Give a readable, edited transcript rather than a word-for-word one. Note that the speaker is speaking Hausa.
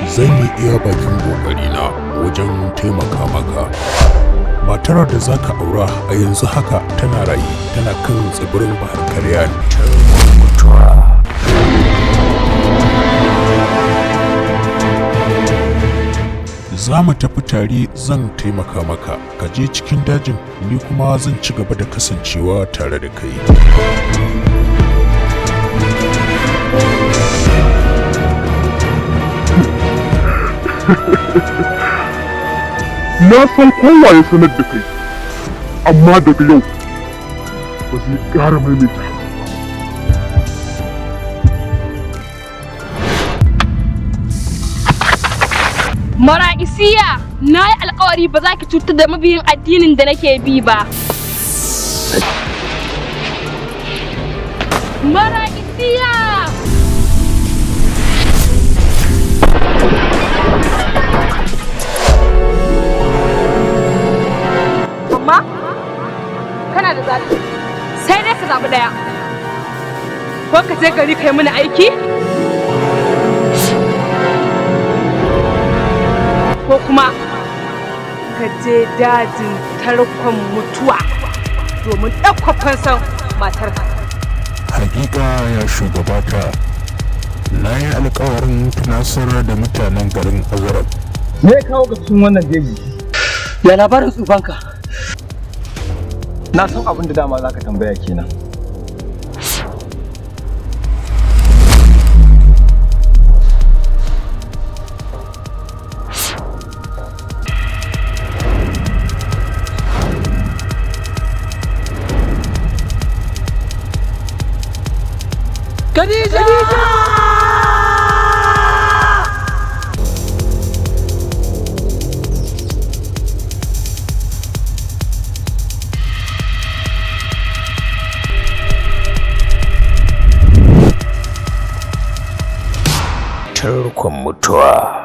zan yi iya bakin ƙoƙarina wajen taimaka maka. Matar da za ka aura a yanzu haka tana rayu, tana kan tsibirin bahar karya ne. Za mu tafi tare, zan taimaka maka, ka je cikin dajin, ni kuma zan ci gaba da kasancewa tare da kai. Na san kowa ya sanar da kai, amma daga yau ba zai ƙara maimaita. Mara'isiya, na yi alkawari ba za ki cutar da mabiyin addinin da nake bi ba. Mara'isiya! Amma, kana da zaɓi, sai dai ka zaɓi ɗaya. Ko ka je gari ka yi mini aiki? Ko kuma ka je dajin tarkon mutuwa domin ɗaukar fansan matarka. Hakika ya shugabata, na yi alkawarin tunasar da mutanen garin Azarab. Me ya kawo ka cikin wannan jeji? Ya labarin tsufanka? Na san abin da dama za ka tambaya kenan. Khadija! Tarkon mutuwa.